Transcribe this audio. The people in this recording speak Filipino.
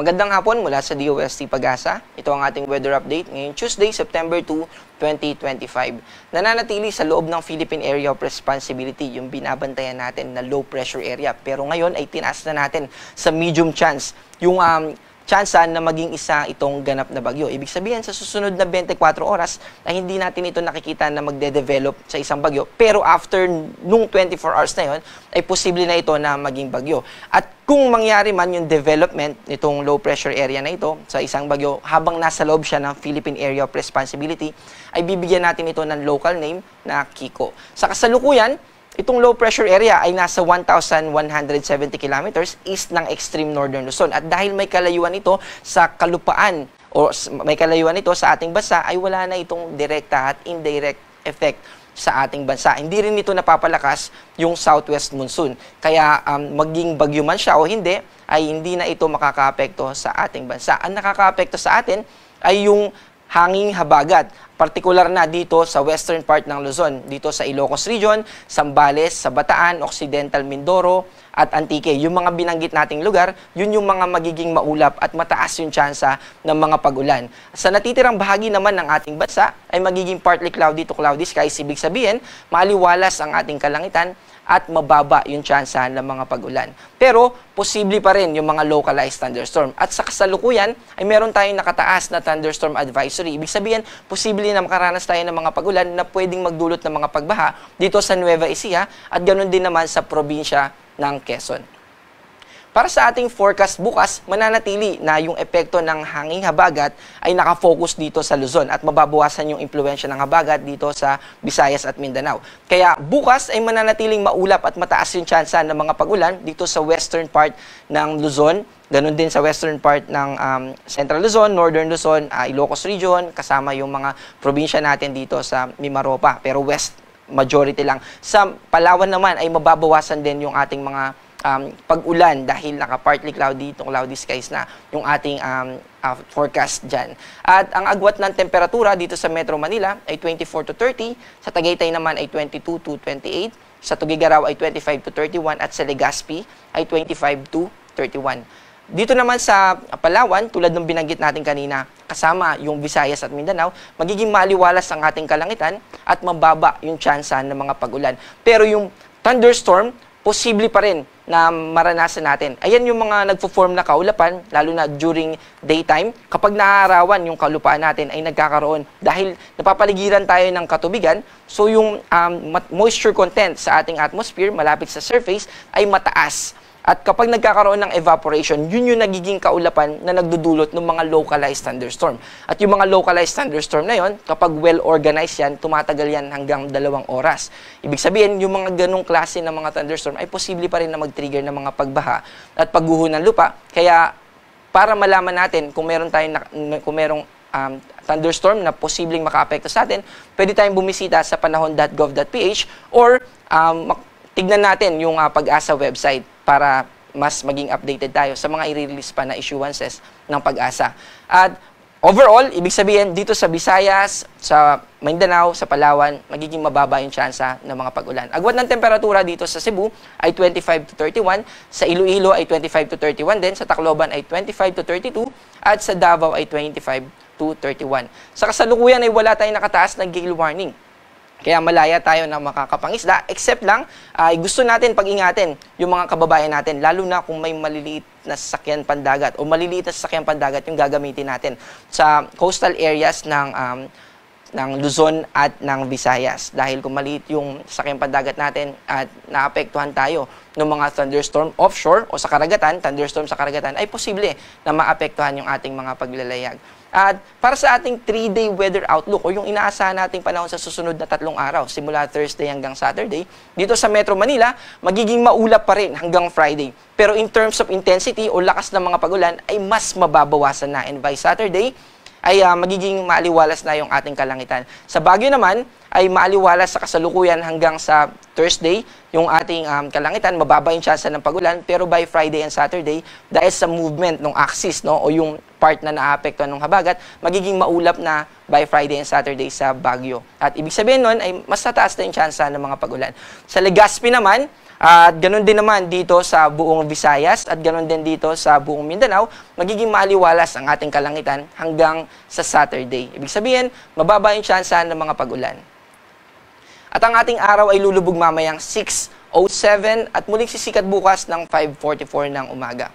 Magandang hapon mula sa DOST Pag-asa. Ito ang ating weather update ngayong Tuesday, September 2, 2025. Nananatili sa loob ng Philippine Area of Responsibility yung binabantayan natin na low pressure area. Pero ngayon ay tinaas na natin sa medium chance yung tsansa na maging isa itong ganap na bagyo. Ibig sabihin, sa susunod na 24 oras ay hindi natin ito nakikita na magde-develop sa isang bagyo. Pero after nung 24 hours na yon, ay posible na ito na maging bagyo. At kung mangyari man yung development nitong low pressure area na ito sa isang bagyo, habang nasa loob siya ng Philippine Area of Responsibility, ay bibigyan natin ito ng local name na Kiko. Sa kasalukuyan, itong low pressure area ay nasa 1,170 kilometers east ng extreme northern Luzon. At dahil may kalayuan ito sa kalupaan o may kalayuan ito sa ating bansa, ay wala na itong direkta at indirect effect sa ating bansa. Hindi rin ito napapalakas yung southwest monsoon. Kaya maging bagyo man siya o hindi, ay hindi na ito makakaapekto sa ating bansa. Ang nakakaapekto sa atin ay yung hanging habagat, partikular na dito sa western part ng Luzon, dito sa Ilocos Region, Zambales, sa Bataan, Occidental Mindoro, at Antique. Yung mga binanggit nating lugar, yun yung mga magiging maulap at mataas yung tsansa ng mga pag-ulan. Sa natitirang bahagi naman ng ating bansa, ay magiging partly cloudy to cloudy skies. Ibig sabihin, maliwalas ang ating kalangitan at mababa yung tsansa ng mga pag-ulan. Pero, posible pa rin yung mga localized thunderstorm. At sa kasalukuyan, ay meron tayong nakataas na thunderstorm advisory. Ibig sabihin, posible na makaranas tayo ng mga pag-ulan na pwedeng magdulot ng mga pagbaha dito sa Nueva Ecija at ganoon din naman sa probinsya ng Quezon. Para sa ating forecast bukas, mananatili na yung epekto ng hanging habagat ay nakafocus dito sa Luzon at mababawasan yung impluensya ng habagat dito sa Visayas at Mindanao. Kaya bukas ay mananatiling maulap at mataas yung tsansa ng mga pag-ulan dito sa western part ng Luzon, ganun din sa western part ng Central Luzon, Northern Luzon, Ilocos Region, kasama yung mga probinsya natin dito sa Mimaropa, pero west majority lang. Sa Palawan naman ay mababawasan din yung ating mga pag-ulan dahil naka-partly cloudy, cloudy skies na yung ating forecast dyan. At ang agwat ng temperatura dito sa Metro Manila ay 24 to 30, sa Tagaytay naman ay 22 to 28, sa Tuguegarao ay 25 to 31, at sa Legazpi ay 25 to 31. Dito naman sa Palawan, tulad ng binanggit natin kanina, kasama yung Visayas at Mindanao, magiging maliwalas ang ating kalangitan at mababa yung tsansa ng mga pag-ulan. Pero yung thunderstorm, posible pa rin na maranasan natin. Ayan yung mga nagpo-form na kaulapan, lalo na during daytime. Kapag naarawan yung kalupaan natin ay nagkakaroon dahil napapaligiran tayo ng katubigan, so yung moisture content sa ating atmosphere malapit sa surface ay mataas. At kapag nagkakaroon ng evaporation, yun yung nagiging kaulapan na nagdudulot ng mga localized thunderstorm. At yung mga localized thunderstorm na yon, kapag well-organized yan, tumatagal yan hanggang 2 oras. Ibig sabihin, yung mga ganong klase ng mga thunderstorm ay posible pa rin na mag-trigger ng mga pagbaha at pagguho ng lupa. Kaya, para malaman natin kung meron tayong thunderstorm na posibleng makaapekto sa atin, pwede tayong bumisita sa panahon.gov.ph or tignan natin yung Pag-asa website para mas maging updated tayo sa mga i-release pa na issuances ng Pag-asa. At overall, ibig sabihin, dito sa Visayas, sa Mindanao, sa Palawan, magiging mababa yung tsansa ng mga pag-ulan. Agwat ng temperatura dito sa Cebu ay 25 to 31, sa Iloilo ay 25 to 31 din, sa Tacloban ay 25 to 32, at sa Davao ay 25 to 31. Sa kasalukuyan ay wala tayong nakataas na gale warning. Kaya malaya tayo na makakapangisda, except lang, gusto natin pag-ingatin yung mga kababayan natin, lalo na kung may maliliit na sasakyan pandagat o maliliit na sasakyan pandagat yung gagamitin natin sa coastal areas ng Luzon at ng Visayas. Dahil kung maliit yung sasakyan pandagat natin at naapektuhan tayo ng mga thunderstorm offshore o sa karagatan, thunderstorm sa karagatan, ay posible na maapektuhan yung ating mga paglalayag. At para sa ating 3-day weather outlook o yung inaasahan nating panahon sa susunod na 3 araw, simula Thursday hanggang Saturday, dito sa Metro Manila, magiging maulap pa rin hanggang Friday. Pero in terms of intensity o lakas ng mga pag-ulan, ay mas mababawasan na. And by Saturday, ay magiging maaliwalas na yung ating kalangitan. Sa Baguio naman, ay maaliwalas sa kasalukuyan hanggang sa Thursday. Yung ating kalangitan, mababa yung chance ng pagulan, pero by Friday and Saturday, dahil sa movement ng axis, no, o yung part na naapektuhan ng habagat, magiging maulap na by Friday and Saturday sa Baguio. At ibig sabihin nun ay mas tataas na yung chance ng mga pagulan. Sa Legazpi naman, at ganun din naman dito sa buong Visayas at ganun din dito sa buong Mindanao, magiging maaliwalas ang ating kalangitan hanggang sa Saturday. Ibig sabihin, mababa yung chance ng mga pagulan. At ang ating araw ay lulubog mamayang 6:07 at muling sisikat bukas ng 5:44 ng umaga.